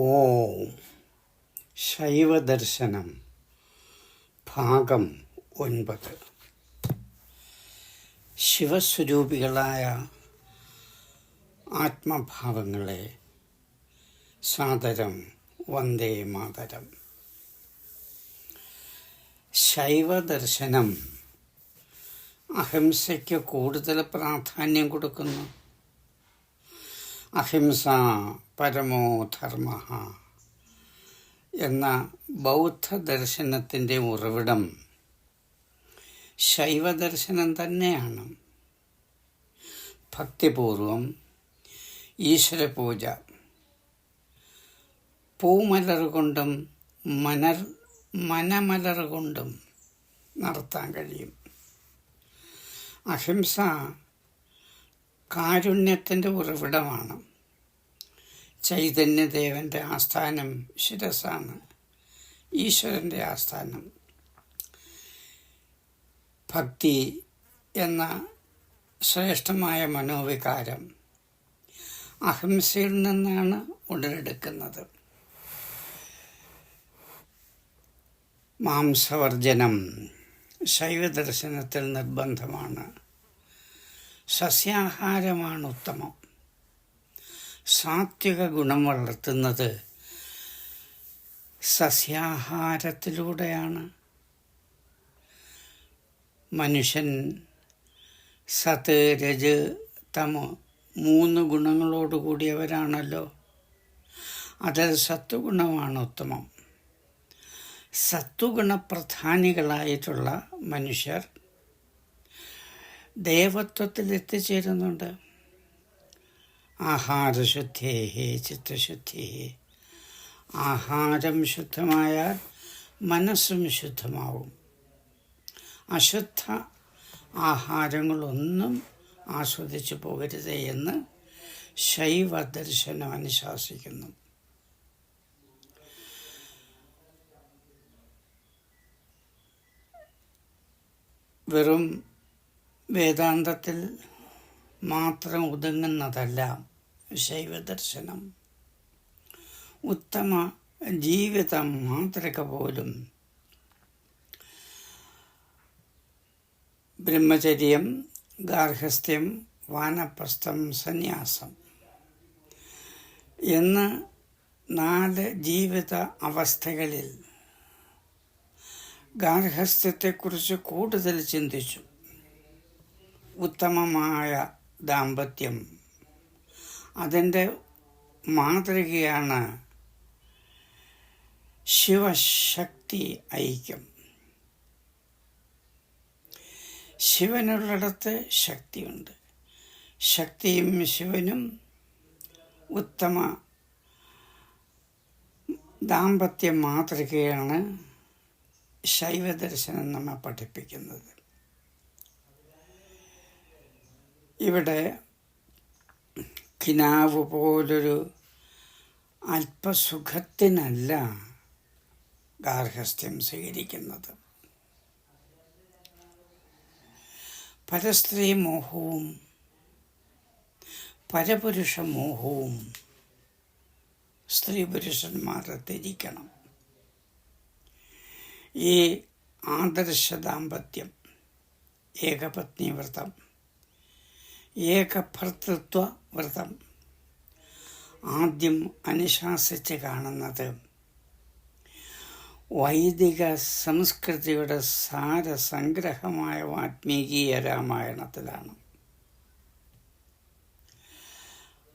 ഓം ശൈവദർശനം ഭാഗം 9. ശിവസ്വരൂപികളായ ആത്മഭാവങ്ങളെ സാദരം വന്ദേ മാതരം. ശൈവദർശനം അഹിംസയ്ക്ക് കൂടുതൽ പ്രാധാന്യം കൊടുക്കുന്നു. അഹിംസ പരമോ ധർമ്മ എന്ന ബൗദ്ധ ദർശനത്തിൻ്റെ ഉറവിടം ശൈവദർശനം തന്നെയാണ്. ഭക്തിപൂർവം ഈശ്വരപൂജ പൂമലർ കൊണ്ടും മനമലർ കൊണ്ടും നടത്താൻ കഴിയും. അഹിംസ കാരുണ്യത്തിൻ്റെ ഉറവിടമാണ്. ചൈതന്യദേവൻ്റെ ആസ്ഥാനം ശിരസാണ്, ഈശ്വരൻ്റെ ആസ്ഥാനം. ഭക്തി എന്ന ശ്രേഷ്ഠമായ മനോവികാരം അഹിംസയിൽ നിന്നാണ് ഉടലെടുക്കുന്നത്. മാംസവർജനം ശൈവദർശനത്തിൽ നിർബന്ധമാണ്. സസ്യാഹാരമാണ് ഉത്തമം. സാത്വിക ഗുണം വളർത്തുന്നത് സസ്യാഹാരത്തിലൂടെയാണ്. മനുഷ്യൻ സത്, രജ്, തമോ 3 ഗുണങ്ങളോട് കൂടിയവരാണല്ലോ. അതിൽ സത്വഗുണമാണ് ഉത്തമം. സത്വഗുണപ്രധാനികളായിട്ടുള്ള മനുഷ്യർ ദേവത്വത്തിൽ എത്തിച്ചേരുന്നുണ്ട്. ആഹാരശുദ്ധേ ചിത്തശുദ്ധി. ആഹാരം ശുദ്ധമായാൽ മനസ്സും ശുദ്ധമാവും. അശുദ്ധ ആഹാരങ്ങളൊന്നും ആസ്വദിച്ചു പോകരുത് എന്ന് ശൈവദർശനം അനുശാസിക്കുന്നു. വെറും വേദാന്തത്തിൽ മാത്രം ഒതുങ്ങുന്നതല്ല ശൈവദർശനം. ഉത്തമ ജീവിതം മാതൃക പോലും ബ്രഹ്മചര്യം, ഗാർഹസ്ഥ്യം, വാനപ്രസ്ഥം, സന്യാസം എന്ന് 4 ജീവിത അവസ്ഥകളിൽ ഗാർഹസ്ഥ്യത്തെക്കുറിച്ച് കൂടുതൽ ചിന്തിച്ചു. ഉത്തമമായ ദാമ്പത്യം, അതിൻ്റെ മാതൃകയാണ് ശിവശക്തി ഐക്യം. ശിവനുള്ളിടത്ത് ശക്തിയുണ്ട്. ശക്തിയും ശിവനും ഉത്തമ ദാമ്പത്യ മാതൃകയാണ് ശൈവദർശനം നമ്മെ പഠിപ്പിക്കുന്നത്. ഇവിടെ കിനാവ് പോലൊരു അല്പസുഖത്തിനല്ല ഗാർഹസ്ഥ്യം സ്വീകരിക്കുന്നത്. പരസ്ത്രീ മോഹവും പരപുരുഷ മോഹവും സ്ത്രീ പുരുഷന്മാരെ തിരിക്കണം. ഈ ആദർശ ദാമ്പത്യം, ഏകപത്നി വ്രതം, ഏകഭർത്തൃത്വ വ്രതം ആദ്യം അനുശാസിച്ച് കാണുന്നത് വൈദിക സംസ്കൃതിയുടെ സാരസംഗ്രഹമായ വാൽമീകീയ രാമായണത്തിലാണ്.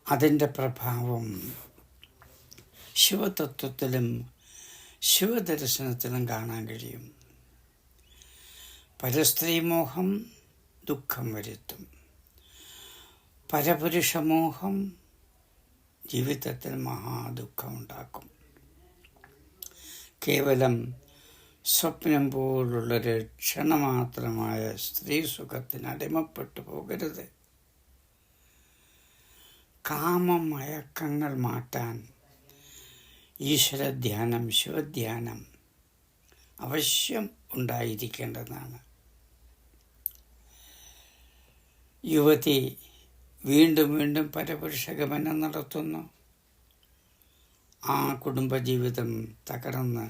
അതിൻ്റെ പ്രഭാവം ശിവതത്വത്തിലും ശിവദർശനത്തിലും കാണാൻ കഴിയും. പരസ്ത്രീമോഹം ദുഃഖം വരുത്തും. പരപുരുഷമോഹം ജീവിതത്തിൽ മഹാദുഃഖമുണ്ടാക്കും. കേവലം സ്വപ്നം പോലുള്ളൊരു ക്ഷണമാത്രമായ സ്ത്രീ സുഖത്തിന് അടിമപ്പെട്ടു പോകരുത്. കാമമയക്കങ്ങൾ മാറ്റാൻ ഈശ്വരധ്യാനം, ശിവധ്യാനം അവശ്യം ഉണ്ടായിരിക്കേണ്ടതാണ്. യുവതി വീണ്ടും വീണ്ടും പരപുരുഷഗമനം നടത്തുന്നു. ആ കുടുംബജീവിതം തകർന്ന്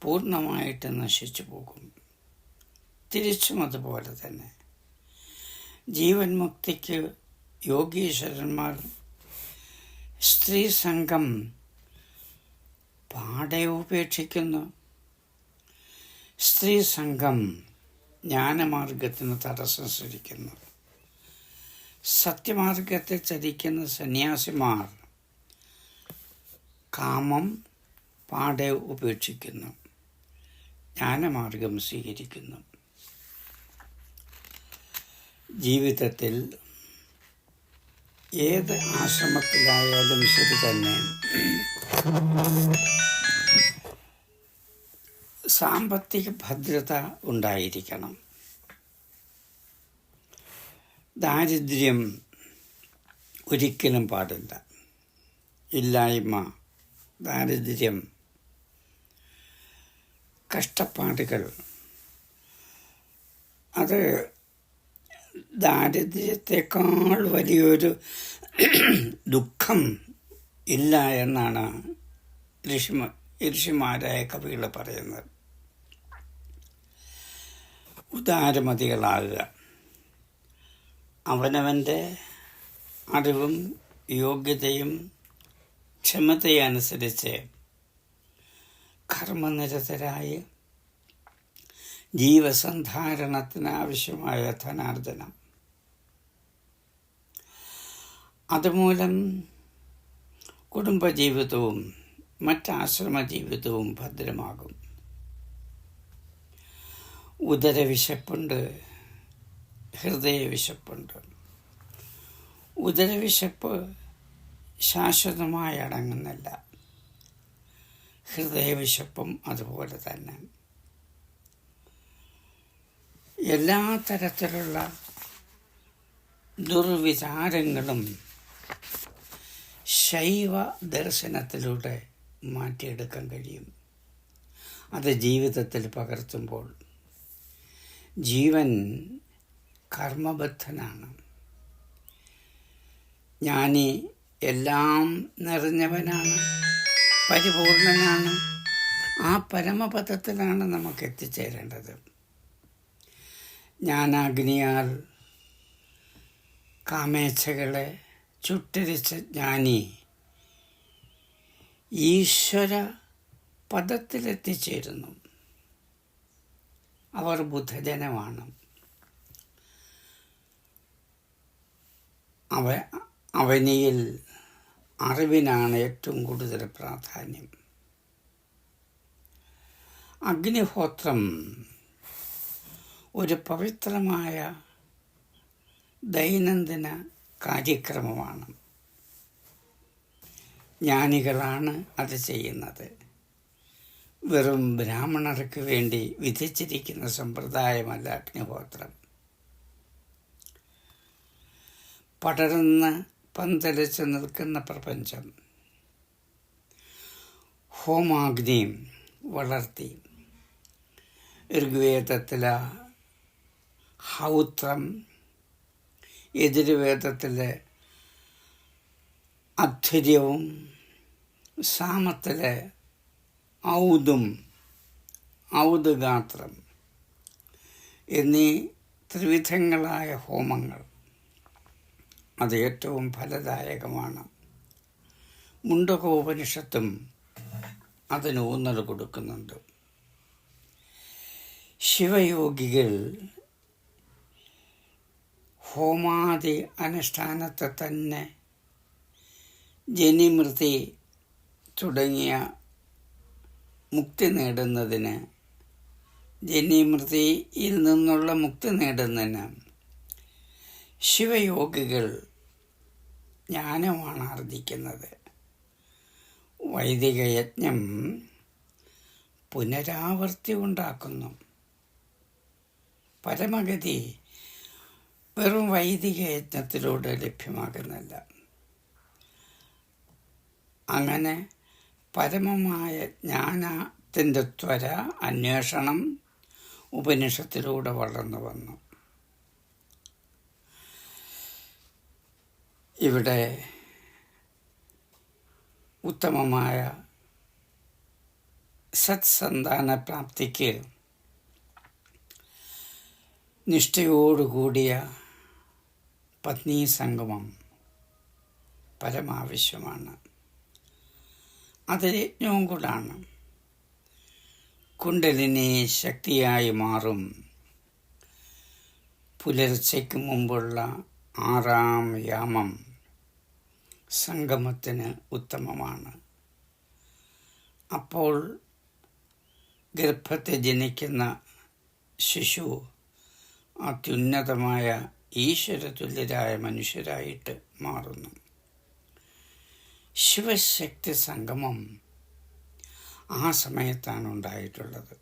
പൂർണ്ണമായിട്ട് നശിച്ചു പോകും. തിരിച്ചും അതുപോലെ തന്നെ ജീവൻ മുക്തിക്ക് യോഗീശ്വരന്മാർ സ്ത്രീ സംഘം പാടെ ഉപേക്ഷിക്കുന്നു. സ്ത്രീ സംഘം ജ്ഞാനമാർഗത്തിന് തടസ്സം സൃഷ്ടിക്കുന്നു. സത്യമാർഗത്തെ ചതിക്കുന്ന സന്യാസിമാർ കാമം പാടെ ഉപേക്ഷിക്കുന്നു, ജ്ഞാനമാർഗം സ്വീകരിക്കുന്നു. ജീവിതത്തിൽ ഏത് ആശ്രമത്തിലായാലും ശരി തന്നെ സാമ്പത്തിക ഭദ്രത ഉണ്ടായിരിക്കണം. ദാരിദ്ര്യം ഒരിക്കലും പാടില്ല. ഇല്ലായ്മ, ദാരിദ്ര്യം, കഷ്ടപ്പാടുകൾ, അത് ദാരിദ്ര്യത്തെക്കാൾ വലിയൊരു ദുഃഖം ഇല്ല എന്നാണ് ഋഷിമാരായ കവികൾ പറയുന്നത്. ഉദാരമതികളാകുക, അവനവൻ്റെ അറിവും യോഗ്യതയും ക്ഷമതയനുസരിച്ച് കർമ്മനിരതരായി ജീവസന്ധാരണത്തിനാവശ്യമായ ധനാർജനം, അതുമൂലം കുടുംബജീവിതവും മറ്റാശ്രമ ജീവിതവും ഭദ്രമാകും. ഉദരവിശപ്പുണ്ട്, ഹൃദയവിശപ്പുണ്ട്. ഉദരവിശപ്പ് ശാശ്വതമായി അടങ്ങുന്നില്ല, ഹൃദയവിശപ്പും അതുപോലെ തന്നെ. എല്ലാ തരത്തിലുള്ള ദുർവിചാരങ്ങളും ശൈവ ദർശനത്തിലൂടെ മാറ്റിയെടുക്കാൻ കഴിയും. അത് ജീവിതത്തിൽ പകർത്തുമ്പോൾ ജീവൻ കർമ്മബദ്ധനാണ്. ജ്ഞാനി എല്ലാം നിറഞ്ഞവനാണ്, പരിപൂർണനാണ്. ആ പരമപദത്തിലാണ് നമുക്ക് എത്തിച്ചേരേണ്ടത്. ജ്ഞാനാഗ്നിയാൽ കാമേച്ഛകളെ ചുട്ടരിച്ച ജ്ഞാനി ഈശ്വര പദത്തിലെത്തിച്ചേരുന്നു. അവർ ബുദ്ധജനമാണ്. അവനിയിൽ അറിവിനാണ് ഏറ്റവും കൂടുതൽ പ്രാധാന്യം. അഗ്നിഹോത്രം ഒരു പവിത്രമായ ദൈനംദിന കാര്യക്രമമാണ്. ജ്ഞാനികളാണ് അത് ചെയ്യുന്നത്. വെറും ബ്രാഹ്മണർക്ക് വേണ്ടി വിധിച്ചിരിക്കുന്ന സമ്പ്രദായമല്ല അഗ്നിഹോത്രം. പടർന്ന് പന്തലിച്ച് നിൽക്കുന്ന പ്രപഞ്ചം ഹോമാഗ്നി വളർത്തി. ഋഗ്വേദത്തിലെ ഹൗത്രം, യജുർവേദത്തിലെ അധ്വര്യവും, സാമത്തിലെ ഔദും, ഔദുഗാത്രം എന്നീ ത്രിവിധങ്ങളായ ഹോമങ്ങൾ അത് ഏറ്റവും ഫലദായകമാണ്. മുണ്ടകോപനിഷത്തും അതിന് ഊന്നൽ കൊടുക്കുന്നുണ്ട്. ശിവയോഗികൾ ഹോമാദി അനുഷ്ഠാനത്തെ തന്നെ ജനിമൃതി തുടങ്ങിയ മുക്തി നേടുന്നതിന്, ജനിമൃതിയിൽ നിന്നുള്ള മുക്തി നേടുന്നതിന് ശിവയോഗികൾ ജ്ഞാനമാണ് ആർജിക്കുന്നത്. വൈദിക യജ്ഞം പുനരാവർത്തി ഉണ്ടാക്കുന്നു. പരമഗതി വെറും വൈദിക യജ്ഞത്തിലൂടെ ലഭ്യമാകുന്നില്ല. അങ്ങനെ പരമമായ ജ്ഞാനത്തിൻ്റെ ത്വര അന്വേഷണം ഉപനിഷത്തിലൂടെ വളർന്നു വന്നു. ഇവിടെ ഉത്തമമായ സത്സന്താന പ്രാപ്തിക്ക് നിഷ്ഠയോടുകൂടിയ പത്നീ സംഗമം പരമാവശ്യമാണ്. അത് യജ്ഞവും കൂടാണ്. കുണ്ടലിനി ശക്തിയായി മാറും. പുലർച്ചയ്ക്ക് മുമ്പുള്ള 6-ാം യാമം സംഗമത്തിന് ഉത്തമമാണ്. അപ്പോൾ ഗർഭത്തെ ജനിക്കുന്ന ശിശു അത്യുന്നതമായ ഈശ്വരതുല്യരായ മനുഷ്യരായിട്ട് മാറുന്നു. ശിവശക്തി സംഗമം ആ സമയത്താണ് ഉണ്ടായിട്ടുള്ളത്.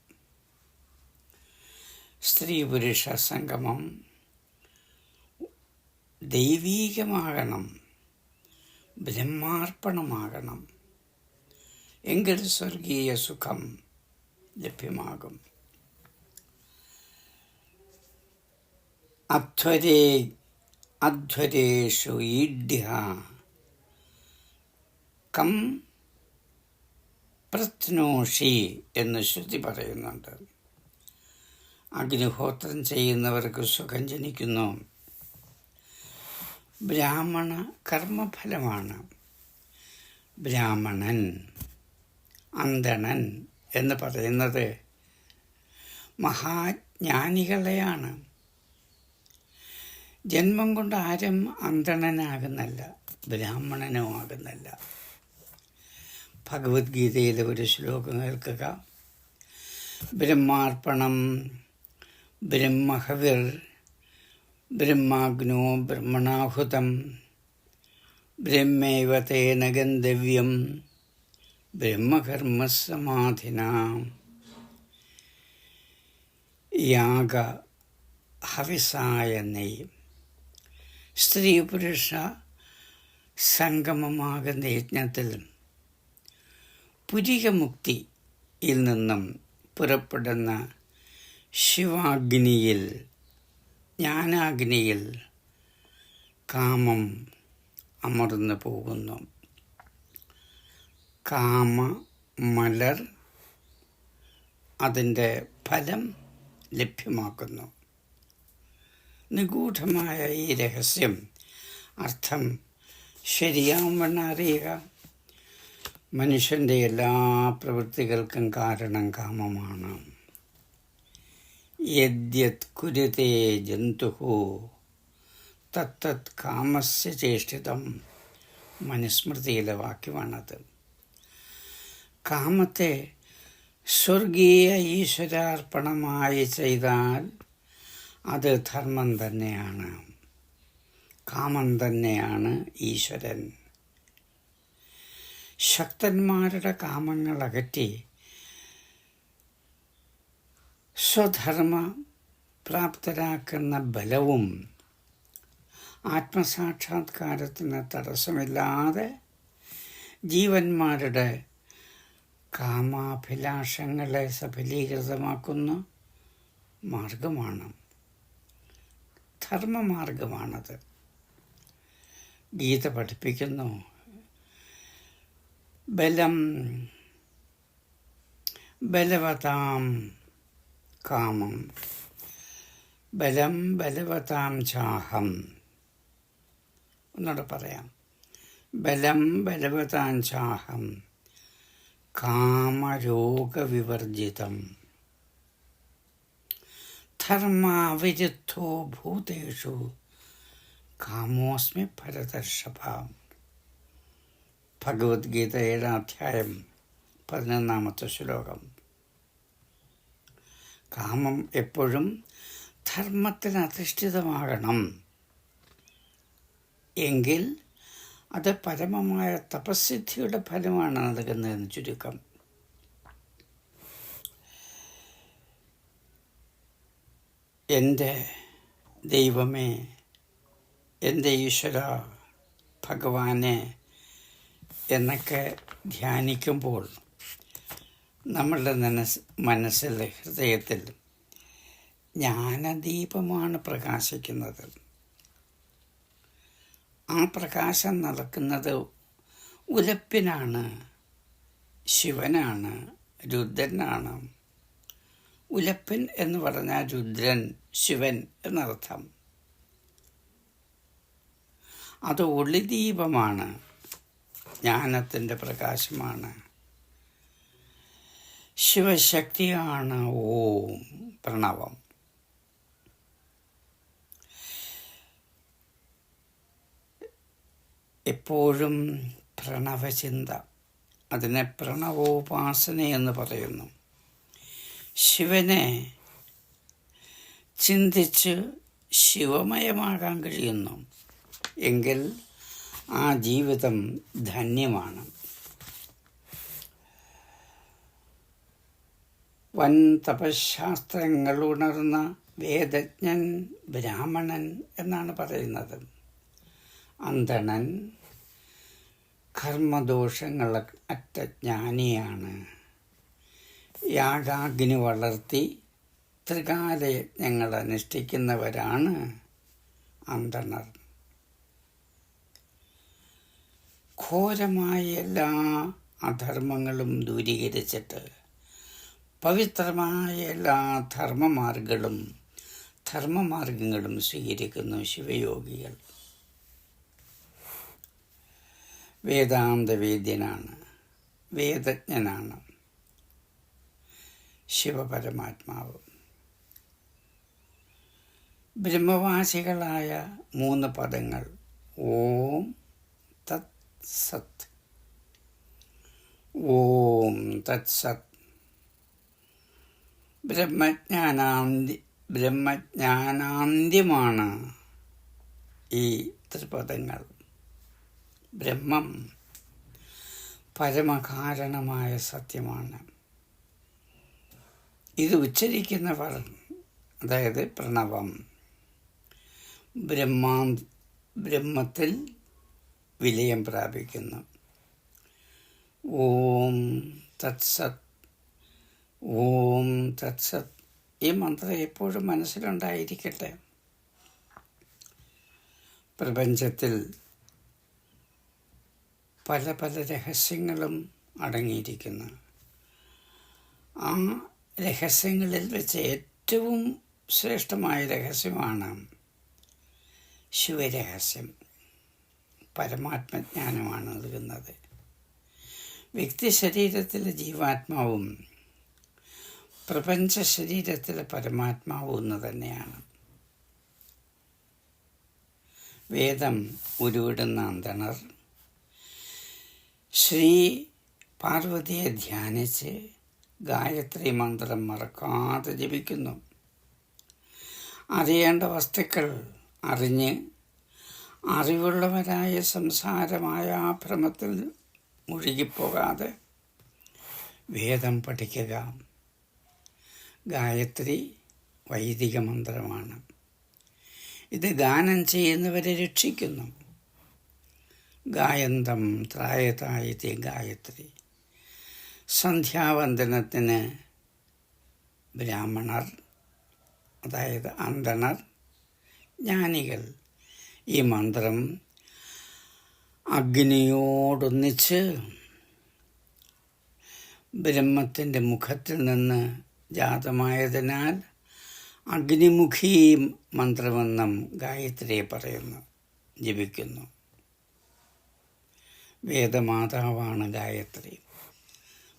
സ്ത്രീ പുരുഷ സംഗമം ദൈവീകമാകണം, ബ്രഹ്മാർപ്പണമാകണം. എങ്കിൽ സ്വർഗീയ സുഖം ലഭ്യമാകും. അധ്വരേഷു ഈഢ്യ കം പ്രത്നോഷി എന്ന് ശ്രുതി പറയുന്നുണ്ട്. അഗ്നിഹോത്രം ചെയ്യുന്നവർക്ക് സുഖം ജനിക്കുന്നു. ബ്രാഹ്മണ കർമ്മഫലമാണ്. ബ്രാഹ്മണൻ, അന്തണൻ എന്ന് പറയുന്നത് മഹാജ്ഞാനികളെയാണ്. ജന്മം കൊണ്ട് ആരും അന്തണനാകുന്നല്ല, ബ്രാഹ്മണനോ ആകുന്നല്ല. ഭഗവത്ഗീതയിലെ ഒരു ശ്ലോകം കേൾക്കുക. ബ്രഹ്മാർപ്പണം ബ്രഹ്മഹവിർ ബ്രഹ്മാഗ്നോ ബ്രഹ്മണാഹുതം ബ്രഹ്മൈവ തേന ഗന്ധവ്യം ബ്രഹ്മകർമ്മസമാധിനാ. യാഗ ഹവിസായ നെയ്യും. സ്ത്രീ പുരുഷ സംഗമമാകുന്ന യജ്ഞത്തിൽ പുരികമുക്തിയിൽ നിന്നും പുറപ്പെടുന്ന ശിവാഗ്നിയിൽ, ജ്ഞാനാഗ്നിയിൽ കാമം അമർന്നു പോകുന്നു. കാമമലർ അതിൻ്റെ ഫലം ലഭ്യമാക്കുന്നു. നിഗൂഢമായ ഈ രഹസ്യം അർത്ഥം ശരിയാവണ്ണം അറിയുക. മനുഷ്യൻ്റെ എല്ലാ പ്രവൃത്തികൾക്കും കാരണം കാമമാണ്. യദ്യത് കുരുതേ ജന്തുഃ തത്തത് കാമസ്യ ചേഷ്ടിതം. മനുസ്മൃതിയിലെ വാക്യമാണത്. കാമത്തെ സ്വർഗീയ ഈശ്വരാർപ്പണമായി ചെയ്താൽ അത് ധർമ്മം തന്നെയാണ്. കാമം തന്നെയാണ് ഈശ്വരൻ. ശക്തന്മാരുടെ കാമങ്ങൾ അകറ്റി സ്വധർമ്മ പ്രാപ്തരാക്കുന്ന ബലവും ആത്മസാക്ഷാത്കാരത്തിന് തടസ്സമില്ലാതെ ജീവന്മാരുടെ കാമാഭിലാഷങ്ങളെ സഫലീകൃതമാക്കുന്ന മാർഗമാണ്, ധർമ്മമാർഗമാണത്. ഗീത പഠിപ്പിക്കുന്നു, ബലം ബലവതാം കാമം ബലം ബലവതാം ചാഹം. ഒന്നുകൂടെ പറയാം. ബലം ബലവതാം ചാഹം കാമരോഗവിവർജിതം ധർമാവിരുദ്ധോ ഭൂതേഷു കാമോസ്മി ഭരതർഷഭ. ഭഗവത്ഗീത 7-ാം അധ്യായം 11-ാമത്തെ ശ്ലോകം. കാമം എപ്പോഴും ധർമ്മത്തിൽ അധിഷ്ഠിതമാകണം. എങ്കിൽ അത് പരമമായ തപസ്സിദ്ധിയുടെ ഫലമാണ് നൽകുന്നതെന്ന് ചുരുക്കം. എൻ്റെ ദൈവമേ, എൻ്റെ ഈശ്വര ഭഗവാനെ എന്നൊക്കെ ധ്യാനിക്കുമ്പോൾ നമ്മളുടെ മനസ്സിൽ, ഹൃദയത്തിൽ ജ്ഞാനദീപമാണ് പ്രകാശിക്കുന്നത്. ആ പ്രകാശം നടക്കുന്നത് ഉലപ്പിനാണ്, ശിവനാണ്, രുദ്രനാണ്. ഉലപ്പൻ എന്ന് പറഞ്ഞാൽ രുദ്രൻ, ശിവൻ എന്നർത്ഥം. അത് ഒളിദീപമാണ്, ജ്ഞാനത്തിൻ്റെ പ്രകാശമാണ്. ശിവശക്തിയാണ് ഓം, പ്രണവം. എപ്പോഴും പ്രണവചിന്ത, അതിനെ പ്രണവോപാസന എന്ന് പറയുന്നു. ശിവനെ ചിന്തിച്ച് ശിവമയമാകാൻ കഴിയുന്നു എങ്കിൽ ആ ജീവിതം ധന്യമാണ്. വൻ തപശാസ്ത്രങ്ങൾ ഉണർന്ന വേദജ്ഞൻ ബ്രാഹ്മണൻ എന്നാണ് പറയുന്നത്. അന്ധണൻ കർമ്മദോഷങ്ങൾ അറ്റ ജ്ഞാനിയാണ്. യാഗാഗ്നി വളർത്തി ത്രികാലയജ്ഞങ്ങൾ അനുഷ്ഠിക്കുന്നവരാണ് അന്ധണർ. ഘോരമായ എല്ലാ അധർമ്മങ്ങളും ദൂരീകരിച്ചിട്ട് പവിത്രമായ എല്ലാ ധർമ്മമാർഗങ്ങളും സ്വീകരിക്കുന്നു ശിവയോഗികൾ. വേദാന്തവേദ്യനാണ്, വേദജ്ഞനാണ് ശിവപരമാത്മാവ്. ബ്രഹ്മവാചികളായ 3 പദങ്ങൾ ഓം തത് സത്, ഓം തത് സത്. ബ്രഹ്മജ്ഞാനാന്ത്യമാണ് ഈ ത്രിപദങ്ങൾ. ബ്രഹ്മം പരമകാരണമായ സത്യമാണ്. ഇത് ഉച്ചരിക്കുന്നവർ, അതായത് പ്രണവം, ബ്രഹ്മത്തിൽ വിലയം പ്രാപിക്കുന്നു. ഓം തത്സത്, ഓം തത്സത്. ഈ മന്ത്രം എപ്പോഴും മനസ്സിലുണ്ടായിരിക്കട്ടെ. പ്രപഞ്ചത്തിൽ പല പല രഹസ്യങ്ങളും അടങ്ങിയിരിക്കുന്നു. ആ രഹസ്യങ്ങളിൽ വെച്ച് ഏറ്റവും ശ്രേഷ്ഠമായ രഹസ്യമാണ് ശിവരഹസ്യം. പരമാത്മജ്ഞാനമാണ് നൽകുന്നത്. വ്യക്തി ശരീരത്തിലെ ജീവാത്മാവും പ്രപഞ്ച ശരീരത്തിലെ പരമാത്മാവും ഒന്ന് തന്നെയാണ്. വേദം ഉരുവിടുന്ന അന്തണർ ശ്രീ പാർവതിയെ ധ്യാനിച്ച് ഗായത്രി മന്ത്രം മറക്കാതെ ജപിക്കുന്നു. അറിയേണ്ട വസ്തുക്കൾ അറിഞ്ഞ് അറിവുള്ളവരായ സംസാരമായ ആ ഭ്രമത്തിൽ മുഴുകിപ്പോകാതെ വേദം പഠിക്കുക. ഗായത്രി വൈദിക മന്ത്രമാണ്. ഇത് ഗാനം ചെയ്യുന്നവരെ രക്ഷിക്കുന്നു. ഗായന്തം ത്രായതായിതി ഗായത്രി. സന്ധ്യാവന്ദനത്തിന് ബ്രാഹ്മണർ, അതായത് അന്ധണർ, ജ്ഞാനികൾ ഈ മന്ത്രം അഗ്നിയോടൊന്നിച്ച് ബ്രഹ്മത്തിൻ്റെ മുഖത്തിൽ നിന്ന് ജാതമായതിനാൽ അഗ്നിമുഖി മന്ത്രമെന്നും ഗായത്രിയെ പറയുന്നു, ജപിക്കുന്നു. വേദമാതാവാണ് ഗായത്രി,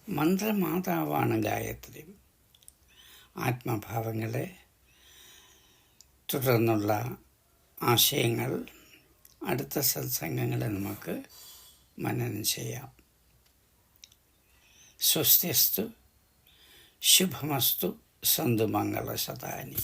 മന്ത്രമാതാവാണ് ഗായത്രി. ആത്മഭാവങ്ങളെ തുടർന്നുള്ള ആശയങ്ങൾ അടുത്ത സത്സംഗങ്ങളിൽ നമുക്ക് മനനം ചെയ്യാം. സ്വസ്തിസ്തു, ശുഭമസ്തു, സന്തു മംഗള ശതാനി.